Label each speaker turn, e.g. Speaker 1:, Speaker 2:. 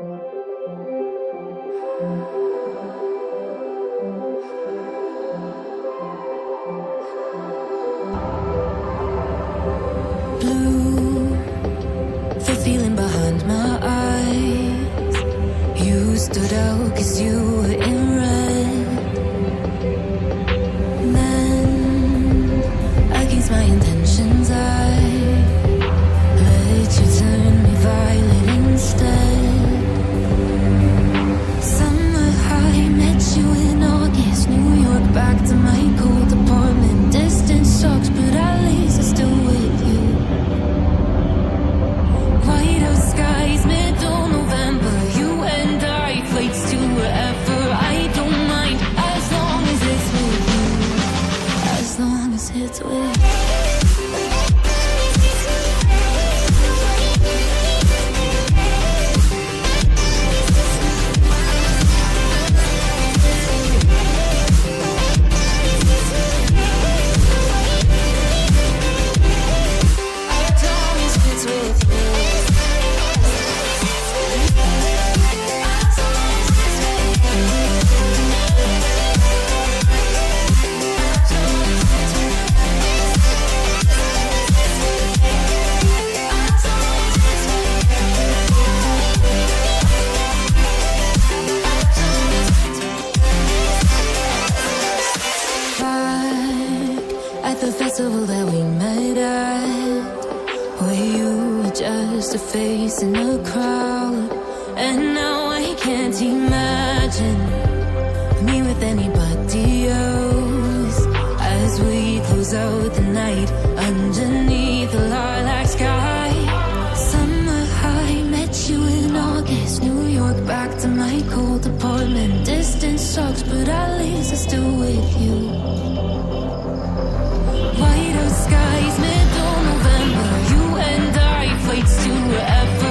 Speaker 1: Blue, the feeling behind my eyes. You stood out 'cause you were in red. Then, against my intentions, I let you turn me violet instead. Summer high, met you in August, New York, back to my cold apartment. Distance sucks, but at least I'm still with you. White out skies, middle November, you and I, flights to wherever. I don't mind, as long as it's with you. As long as it's with you. At the festival that we met at, where you were just a face in the crowd. And now I can't imagine me with anybody else. As we close out the night underneath the lilac sky. Summer high, met you in August, New York, back to my cold apartment. Distance sucks, but at least I'm still with you. White out skies, middle November, you and I, flights to wherever.